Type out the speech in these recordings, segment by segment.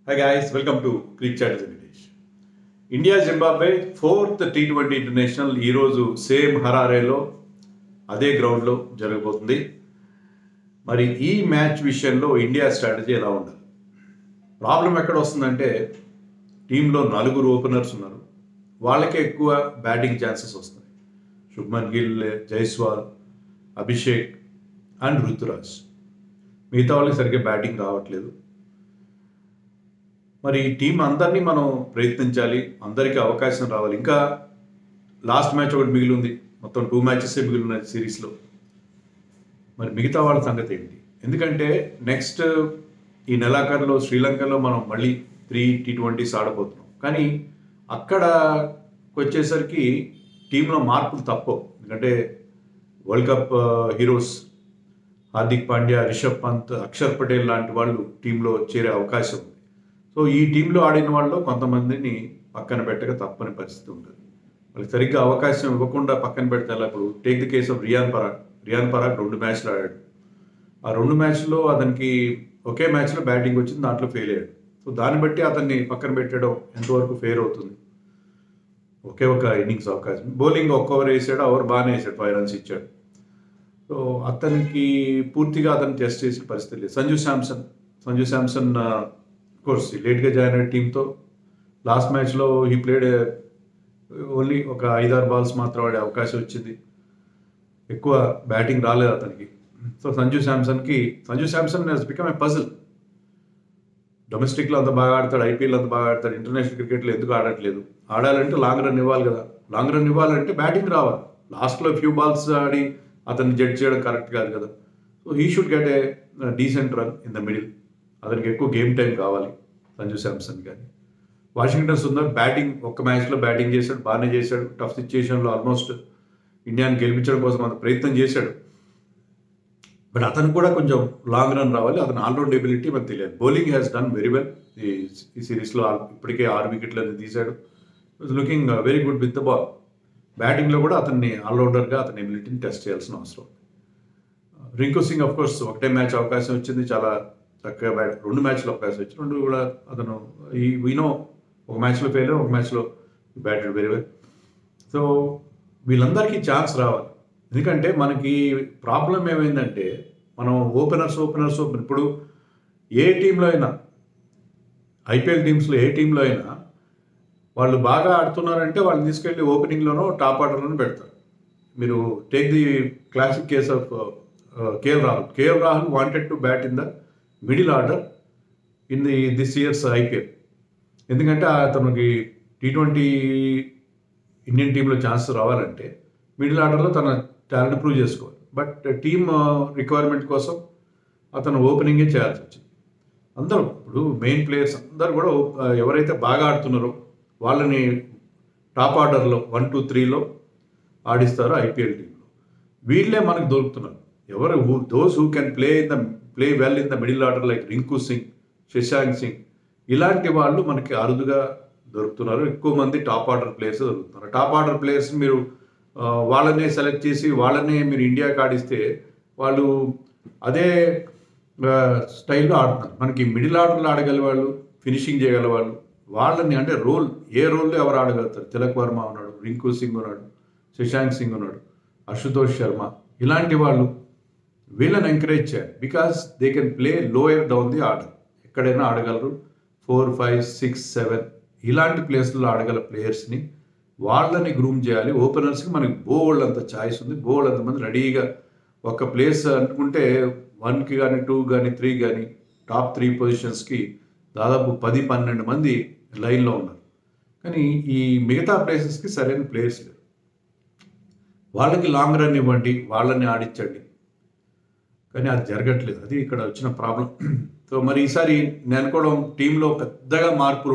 Hi guys, welcome to Creek Chat with Nilesh. India Zimbabwe fourth T20 international ఈరోజు same హరారేలో అదే గ్రౌండ్లో జరగబోతుంది. మరి ఈ మ్యాచ్ విషయంలో ఇండియా స్ట్రాటజీ ఎలా ఉండాలి? ప్రాబ్లం ఎక్కడ వస్తుందంటే టీంలో 4 ఓపెనర్స్ ఉన్నారు, వాళ్ళకే ఎక్కువ బ్యాటింగ్ ఛాన్సెస్ వస్తాయి. శుభ్మన్ గిల్, జైస్వాల్, అభిషేక్ అండ్ రుతురాజ్. మిగతా వాళ్ళకి సరిగ్గా బ్యాటింగ్ రావట్లేదు. మరి ఈ టీం అందరినీ మనం ప్రయత్నించాలి, అందరికీ అవకాశం రావాలి. ఇంకా లాస్ట్ మ్యాచ్ ఒకటి మిగిలి ఉంది, మొత్తం 2 మ్యాచెస్ మిగిలి ఉన్నాయి సిరీస్లో. మరి మిగతా వాళ్ళ సంగతి ఏంటి? ఎందుకంటే నెక్స్ట్ ఈ నెలాఖరులో శ్రీలంకలో మనం మళ్ళీ 3 T20s ఆడబోతున్నాం. కానీ అక్కడకి వచ్చేసరికి టీంలో మార్పులు తప్పవు. ఎందుకంటే world cup heroes Hardik Pandya, Rishabh Pant, Axar Patel లాంటి వాళ్ళు టీంలో చేరే అవకాశం ఉంది. సో ఈ టీంలో ఆడిన వాళ్ళు కొంతమందిని పక్కన పెట్టక తప్పని పరిస్థితి ఉంటుంది. వాళ్ళకి సరిగ్గా అవకాశం ఇవ్వకుండా పక్కన పెడితే ఇప్పుడు take the case of Riyan Parag 2 మ్యాచ్లు ఆడాడు. ఆ 2 మ్యాచ్లో అతనికి ఒకే మ్యాచ్లో బ్యాటింగ్ వచ్చింది, దాంట్లో ఫెయిల్ అయ్యాడు. సో దాన్ని బట్టి అతన్ని పక్కన పెట్టడం ఎంతవరకు ఫెయిర్ అవుతుంది? ఒకే ఒక ఇన్నింగ్స్ అవకాశం, బౌలింగ్ ఒక్క ఓవర్ వేసాడు, ఓవర్ బాగానే వేసాడు, 5 runs ఇచ్చాడు. సో అతనికి పూర్తిగా అతను టెస్ట్ చేసిన పరిస్థితి లేదు. సంజు శాంసన్ కోర్స్ లేట్గా జాయిన్ అయిన టీంతో లాస్ట్ మ్యాచ్లో ఈ ప్లేడ్ ఓన్లీ ఒక 5-6 balls మాత్రం ఆడే అవకాశం వచ్చింది, ఎక్కువ బ్యాటింగ్ రాలేదు అతనికి. So Sanju Samson he's become a puzzle. డొమెస్టిక్లో అంత బాగా ఆడతాడు, ఐపీఎల్ అంత బాగా ఆడతాడు, ఇంటర్నేషనల్ క్రికెట్లో ఎందుకు ఆడట్లేదు? ఆడాలంటే లాంగ్ రన్ ఇవ్వాలి కదా. లాంగ్ రన్ ఇవ్వాలంటే బ్యాటింగ్ రావాలి. లాస్ట్లో ఫ్యూ బాల్స్ ఆడి అతన్ని జడ్జ్ చేయడం కరెక్ట్ కాదు కదా. So he should get a decent run in the middle. అతనికి ఎక్కువ గేమ్ టైం కావాలి సంజు శాంసన్. కానీ వాషింగ్టన్ సుందర్ బ్యాటింగ్ ఒక్క మ్యాచ్లో బ్యాటింగ్ చేశాడు, బాగానే చేశాడు. టఫ్ సిచ్యుయేషన్లో ఆల్మోస్ట్ ఇండియాని గెలిపించడం కోసం అంత ప్రయత్నం చేశాడు. బట్ అతను కూడా కొంచెం లాంగ్ రన్ రావాలి. అతను ఆల్రౌండ్ ఎబిలిటీ మనకు తెలియదు. Bowling has done very well. ఈ సిరీస్లో ఇప్పటికే 6 వికెట్లను తీశాడు. It's looking very good with the ball. బ్యాటింగ్లో కూడా అతన్ని ఆల్రౌండర్గా అతని ఎబిలిటీని టెస్ట్ చేయాల్సిన అవసరం. రింకు సింగ్ ఆఫ్ కోర్స్ ఒకటే మ్యాచ్ అవకాశం వచ్చింది, చాలా చక్కగా 2 మ్యాచ్లో అవకాశం వచ్చి 2 కూడా అతను వీనో ఒక మ్యాచ్లో ఫెయిల్, ఒక మ్యాచ్లో బ్యాటెడ్ వెరీ వెల్. సో వీళ్ళందరికీ ఛాన్స్ రావాలి. ఎందుకంటే మనకి ప్రాబ్లం ఏమైందంటే మనం ఓపెనర్స్ ఇప్పుడు ఏ టీంలో అయినా, ఐపీఎల్ టీమ్స్లో ఏ టీంలో అయినా వాళ్ళు బాగా ఆడుతున్నారంటే వాళ్ళని తీసుకెళ్ళి ఓపెనింగ్లోనో టాప్ ఆర్డర్లోనో పెడతారు. మీరు take the classic case of KL Rahul wanted to bat in the middle order in this years IPL. ఎందుకంటే అతనికి T20 ఇండియన్ టీంలో ఛాన్స్ రావాలంటే మిడిల్ ఆర్డర్లో తన టాలెంట్ ప్రూవ్ చేసుకోవాలి. బట్ టీమ్ రిక్వైర్మెంట్ కోసం అతను ఓపెనింగే చేయాల్సి వచ్చింది. అందరూ ఇప్పుడు మెయిన్ ప్లేయర్స్ అందరూ కూడా ఎవరైతే బాగా ఆడుతున్నారో వాళ్ళని టాప్ ఆర్డర్లో 1, 2, 3లో ఆడిస్తారు ఐపీఎల్ టీంలో. వీళ్ళే మనకు దొరుకుతున్నారు. Those who can play well in the middle order like Rinku Singh, Shashank Singh, ఇలాంటి వాళ్ళు మనకి అరుదుగా దొరుకుతున్నారు. ఎక్కువ మంది టాప్ ఆర్డర్ ప్లేయర్స్ దొరుకుతున్నారు. టాప్ ఆర్డర్ ప్లేయర్స్ మీరు వాళ్ళనే సెలెక్ట్ చేసి వాళ్ళనే మీరు ఇండియాకి ఆడిస్తే వాళ్ళు అదే స్టైల్లో ఆడుతున్నారు. మనకి మిడిల్ ఆర్డర్లో ఆడగల వాళ్ళు, ఫినిషింగ్ చేయగల వాళ్ళు, వాళ్ళని అంటే ఏ రోల్లో ఎవరు ఆడగలుగుతారు? తిలక్ వర్మ ఉన్నాడు, రింకు సింగ్ ఉన్నాడు, శశాంక్ సింగ్ ఉన్నాడు, అశుతోష్ శర్మ, ఇలాంటి వాళ్ళు వీళ్ళని ఎంకరేజ్ చేయాలి. Because they can play lower down the order. ఎక్కడైనా ఆడగలరు. 4, 5, 6, 7 ఇలాంటి ప్లేస్లలో ఆడగల ప్లేయర్స్ని వాళ్ళని గ్రూమ్ చేయాలి. ఓపెనర్స్కి మనకి బోల్డ్ అంత ఛాయిస్ ఉంది, బోల్డ్ అంతమంది రెడీగా ఒక ప్లేస్ అనుకుంటే 1కి కానీ 2 కానీ 3 కానీ టాప్ 3 పొజిషన్స్కి దాదాపు 10-12 మంది లైన్లో ఉన్నారు. కానీ ఈ మిగతా ప్లేసెస్కి సరైన ప్లేయర్స్ లేరు. వాళ్ళకి లాంగ్ రన్ ఇవ్వండి, వాళ్ళని ఆడించండి. కానీ అది జరగట్లేదు. అది ఇక్కడ వచ్చిన ప్రాబ్లం. సో మరి ఈసారి నేను అనుకోవడం టీంలో పెద్దగా మార్పులు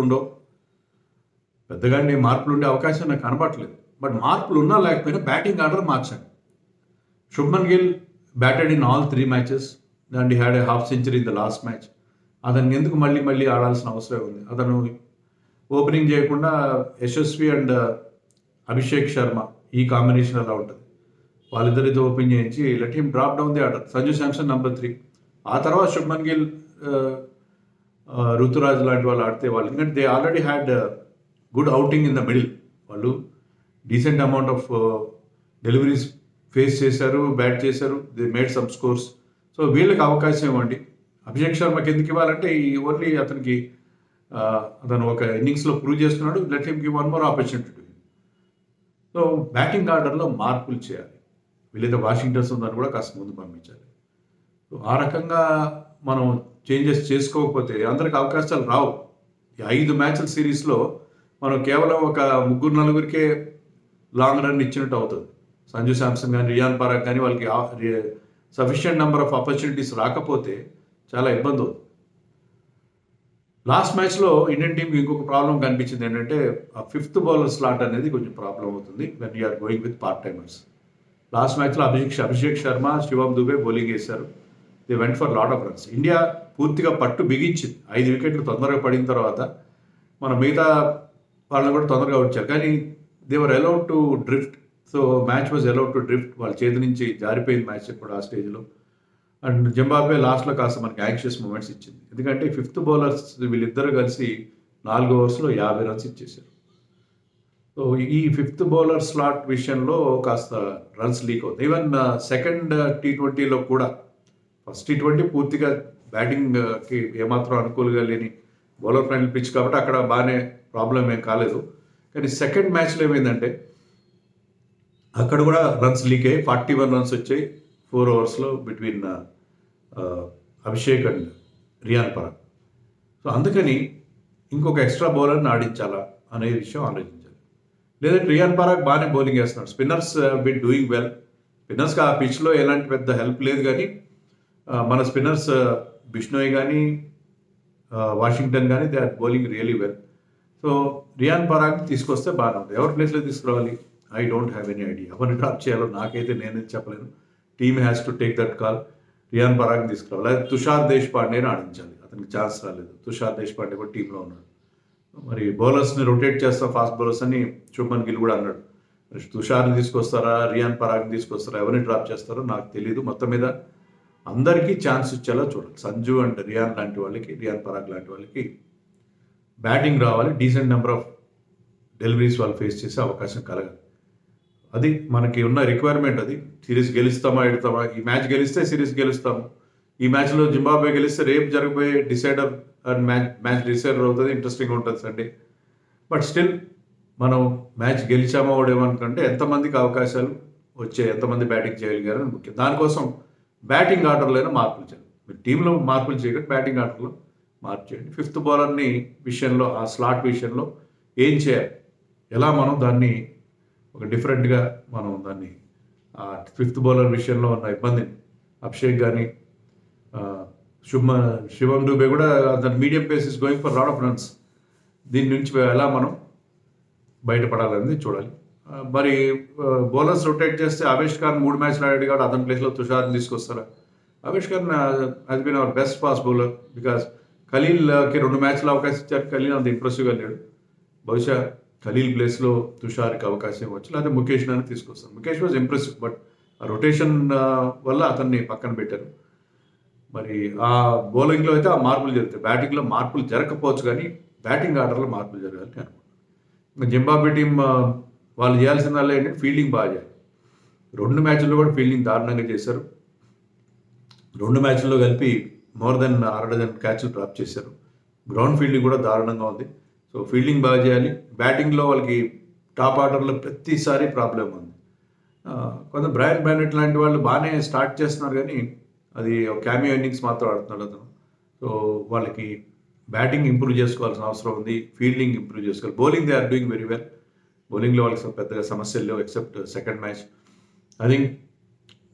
ఉండే అవకాశం నాకు కనబడట్లేదు. బట్ మార్పులు ఉన్నా లేకపోయినా బ్యాటింగ్ ఆర్డర్ మార్చాను. Shubman Gill batted in all 3 matches and he had a half century in the last match. అతనికి ఎందుకు మళ్ళీ ఆడాల్సిన అవసరం ఉంది? అతను ఓపెనింగ్ చేయకుండా యశస్వి అండ్ అభిషేక్ శర్మ ఈ కాంబినేషన్ అలా ఉంటుంది. వాళ్ళిద్దరితో ఓపెన్ చేయించి let him drop down the order. Sanju Samson number 3, ఆ తర్వాత శుభ్మన్ గిల్ ఋతురాజ్ లాంటి వాళ్ళు ఆడితే వాళ్ళు, ఎందుకంటే they already had good outing in the middle. వాళ్ళు decent amount of deliveries face చేశారు, బ్యాట్ చేశారు, they made some scores. So వీళ్ళకి అవకాశం ఇవ్వండి. అభిషేక్ శర్మకి ఎందుకు ఇవ్వాలంటే ఈ ఓన్లీ అతనికి అతను ఒక ఇన్నింగ్స్లో ప్రూవ్ చేస్తున్నాడు, let him give one more opportunity. So batting ఆర్డర్లో మార్పులు చేయాలి. వీళ్ళైతే వాషింగ్టన్స్ ఉందని కూడా కాస్త ముందు పంపించాలి. సో ఆ రకంగా మనం చేంజెస్ చేసుకోకపోతే అందరికి అవకాశాలు రావు. ఈ 5 మ్యాచ్ల సిరీస్లో మనం కేవలం ఒక 3-4కే లాంగ్ రన్ ఇచ్చినట్టు అవుతుంది. సంజు శాంసన్ కానీ రియాన్ పరాగ్ కానీ వాళ్ళకి సఫిషియంట్ నెంబర్ ఆఫ్ ఆపర్చునిటీస్ రాకపోతే చాలా ఇబ్బంది అవుతుంది. లాస్ట్ మ్యాచ్లో ఇండియన్ టీంకి ఇంకొక ప్రాబ్లం కనిపించింది ఏంటంటే ఆ 5th బౌలర్ స్లాట్ అనేది కొంచెం ప్రాబ్లం అవుతుంది when you're going with part timers. Last మ్యాచ్లో అభిషేక్ శర్మ, శివం దుబే బౌలింగ్ వేశారు. They went for lot of runs. India పూర్తిగా పట్టు బిగించింది. 5 వికెట్లు తొందరగా పడిన తర్వాత మన మిగతా వాళ్ళని కూడా తొందరగా వచ్చారు. కానీ they were allowed to drift. So match was allowed to drift. వాళ్ళ చేతి నుంచి జారిపోయింది మ్యాచ్ కూడా ఆ స్టేజ్లో. అండ్ జింబాబ్వే లాస్ట్లో కాస్త మనకి యాంగ్షియస్ మూమెంట్స్ ఇచ్చింది. ఎందుకంటే 5th బౌలర్స్ వీళ్ళిద్దరు కలిసి 4 ఓవర్స్లో 50 రన్స్ ఇచ్చేసారు. సో ఈ 5th బౌలర్ స్లాట్ విషయంలో కాస్త రన్స్ లీక్ అవుతుంది. ఈవెన్ సెకండ్ T20లో కూడా ఫస్ట్ T20 పూర్తిగా బ్యాటింగ్కి ఏమాత్రం అనుకూలంగా లేని బౌలర్ ఫ్రెండ్లీ పిచ్ కాబట్టి అక్కడ బాగానే ప్రాబ్లం ఏం కాలేదు. కానీ సెకండ్ మ్యాచ్లో ఏమైందంటే అక్కడ కూడా రన్స్ లీక్ అయ్యి 41 రన్స్ వచ్చాయి 4 ఓవర్స్లో between Abhishek and Riyan Parag. So అందుకని ఇంకొక ఎక్స్ట్రా బౌలర్ని ఆడించాలా అనే విషయం ఆలోచించాలి. లేదంటే రియాన్ పరాగ్ బాగానే బౌలింగ్ వేస్తున్నాడు. Spinners been doing well. స్పిన్నర్స్కి ఆ పిచ్లో ఎలాంటి పెద్ద హెల్ప్ లేదు. కానీ మన స్పిన్నర్స్ బిష్నోయ్ కానీ వాషింగ్టన్ కానీ they are bowling really well. So Riyan Parag తీసుకొస్తే బాగానే ఉంటుంది. ఎవరి ప్లేస్లో తీసుకురావాలి? I don't have any idea. ఎవరిని డ్రాప్ చేయాలో నాకైతే నేనే చెప్పలేను. Team has to take that call. Riyan పరాగ్ని తీసుకురావాలి. లేదా తుషార్ దేశ్పాండేని ఆడించాలి. అతనికి ఛాన్స్ రాలేదు. తుషార్ దేశ్పాండే కూడా టీంలో ఉన్నాడు. మరి బౌలర్స్ని రొటేట్ చేస్తాం ఫాస్ట్ బౌలర్స్ అని శుభ్మన్ గిల్ కూడా అన్నాడు. మరి తుషార్ని తీసుకొస్తారా, రియాన్ పరాగ్ని తీసుకొస్తారా, ఎవరిని డ్రాప్ చేస్తారో నాకు తెలియదు. మొత్తం మీద అందరికీ ఛాన్స్ ఇచ్చేలా చూడాలి. సంజు అండ్ రియాన్ లాంటి వాళ్ళకి, రియాన్ పరాగ్ లాంటి వాళ్ళకి బ్యాటింగ్ రావాలి. డీసెంట్ నెంబర్ ఆఫ్ డెలివరీస్ వాళ్ళు ఫేస్ చేసే అవకాశం కలగాలి. అది మనకి ఉన్న రిక్వైర్మెంట్. అది సిరీస్ గెలుస్తామా ఎడతామా? ఈ మ్యాచ్ గెలిస్తే సిరీస్ గెలుస్తాము. ఈ మ్యాచ్లో జింబాబ్వే గెలిస్తే రేపు జరగబోయే డిసైడర్ అండ్ మ్యాచ్ డిసైడర్ అవుతుంది. ఇంట్రెస్టింగ్ ఉంటుంది సండే. బట్ స్టిల్ మనం మ్యాచ్ గెలిచామా ఓడేమనుకుంటే ఎంతమందికి అవకాశాలు వచ్చాయి, ఎంతమంది బ్యాటింగ్ చేయగలిగారని ముఖ్యం. దానికోసం బ్యాటింగ్ ఆర్డర్లో మార్పులు చేయాలి. మీరు టీంలో మార్పులు చేయకండి, బ్యాటింగ్ ఆర్డర్లో మార్పు చేయండి. 5th బౌలర్ని విషయంలో, ఆ స్లాట్ విషయంలో ఏం చేయాలి, ఎలా మనం దాన్ని ఒక డిఫరెంట్గా మనం దాన్ని 5th బౌలర్ విషయంలో ఉన్న ఇబ్బందిని అభిషేక్ కానీ శివం దూబే కూడా దాని medium pace is going for lot of runs. దీని నుంచి ఎలా మనం బయటపడాలనేది చూడాలి. మరి బౌలర్స్ రొటేట్ చేస్తే ఆవేష్ ఖాన్ 3 మ్యాచ్లు ఆడాడు కాబట్టి అతని ప్లేస్లో తుషార్ని తీసుకొస్తారా? Avesh Khan has been our best fast bowler. Because ఖలీల్కి 2 మ్యాచ్లు అవకాశం ఇచ్చారు. ఖలీల్ అంత ఇంప్రెసివ్గా లేడు. బహుశా ఖలీల్ ప్లేస్లో తుషార్కి అవకాశం ఇవ్వచ్చు, లేకపోతే ముఖేష్ అని తీసుకొస్తారు. ముఖేష్ వాజ్ ఇంప్రెసివ్, బట్ ఆ రొటేషన్ వల్ల అతన్ని పక్కన పెట్టారు. మరి ఆ బౌలింగ్లో అయితే ఆ మార్పులు జరుగుతాయి. బ్యాటింగ్లో మార్పులు జరగకపోవచ్చు, కానీ బ్యాటింగ్ ఆర్డర్లో మార్పులు జరగాలని అనుకుంటున్నాను. జింబాబ్వే టీం వాళ్ళు చేయాల్సిన వాళ్ళు ఏంటంటే ఫీల్డింగ్ బాగా చేయాలి. 2 మ్యాచ్ల్లో కూడా ఫీల్డింగ్ దారుణంగా చేశారు. 2 మ్యాచ్ల్లో కలిపి మోర్ దెన్ 6 క్యాచ్లు డ్రాప్ చేశారు. గ్రౌండ్ ఫీల్డింగ్ కూడా దారుణంగా ఉంది. సో ఫీల్డింగ్ బాగా చేయాలి. బ్యాటింగ్లో వాళ్ళకి టాప్ ఆర్డర్లో ప్రతిసారి ప్రాబ్లం ఉంది. కొంత బ్రయన్ బెన్నెట్ లాంటి వాళ్ళు బాగానే స్టార్ట్ చేస్తున్నారు, కానీ అది క్యామియో ఇన్నింగ్స్ మాత్రం ఆడుతున్నాడు అతను. సో వాళ్ళకి బ్యాటింగ్ ఇంప్రూవ్ చేసుకోవాల్సిన అవసరం ఉంది, ఫీల్డింగ్ ఇంప్రూవ్ చేసుకోవాలి. Bowling they are doing very well. బౌలింగ్లో వాళ్ళకి పెద్దగా సమస్యలు లేవు except second match. I think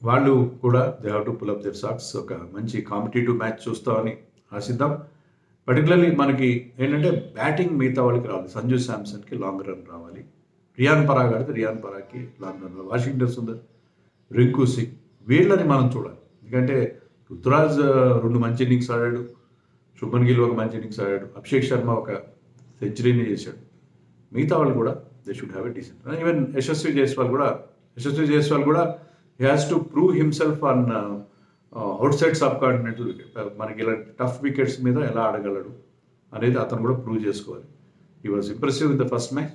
వాళ్ళు కూడా they have to pull up their socks. ఒక మంచి కాంపిటేటివ్ మ్యాచ్ చూస్తామని ఆశిద్దాం. పర్టికులర్లీ మనకి ఏంటంటే బ్యాటింగ్ మిగతా వాళ్ళకి రావాలి. సంజు శాంసన్కి లాంగ్ రన్ రావాలి. రియాన్ పరాగ్ ఆడితే రియాన్ పరాగ్కి లాంగ్ రన్ రావాలి. వాషింగ్టన్ సుందర్, రింకు సింగ్ వీళ్ళని మనం చూడాలి. ఎందుకంటే రుతురాజ్ 2 మంచి ఇన్నింగ్స్ ఆడాడు, శుభ్మన్ గిల్ ఒక మంచి ఇన్నింగ్స్ ఆడాడు, అభిషేక్ శర్మ ఒక సెంచరీని చేశాడు. మిగతా వాళ్ళు కూడా they should have a decent. Even Yashasvi Jaiswal కూడా he has to prove himself on outside subcontinental wicket. మనకి ఇలాంటి టఫ్ వికెట్స్ మీద ఎలా ఆడగలడు అనేది అతను కూడా ప్రూవ్ చేసుకోవాలి. He was impressive in the first match.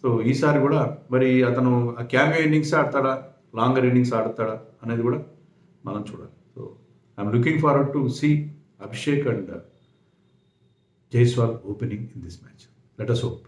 So ఈసారి కూడా మరి అతను ఆ క్యామియో ఇన్నింగ్స్ ఆడతాడా, లాంగర్ ఇన్నింగ్స్ ఆడతాడా అనేది కూడా మనం చూడాలి. So I'm looking forward to see Abhishek and Jaiswal opening in this match. Let us hope.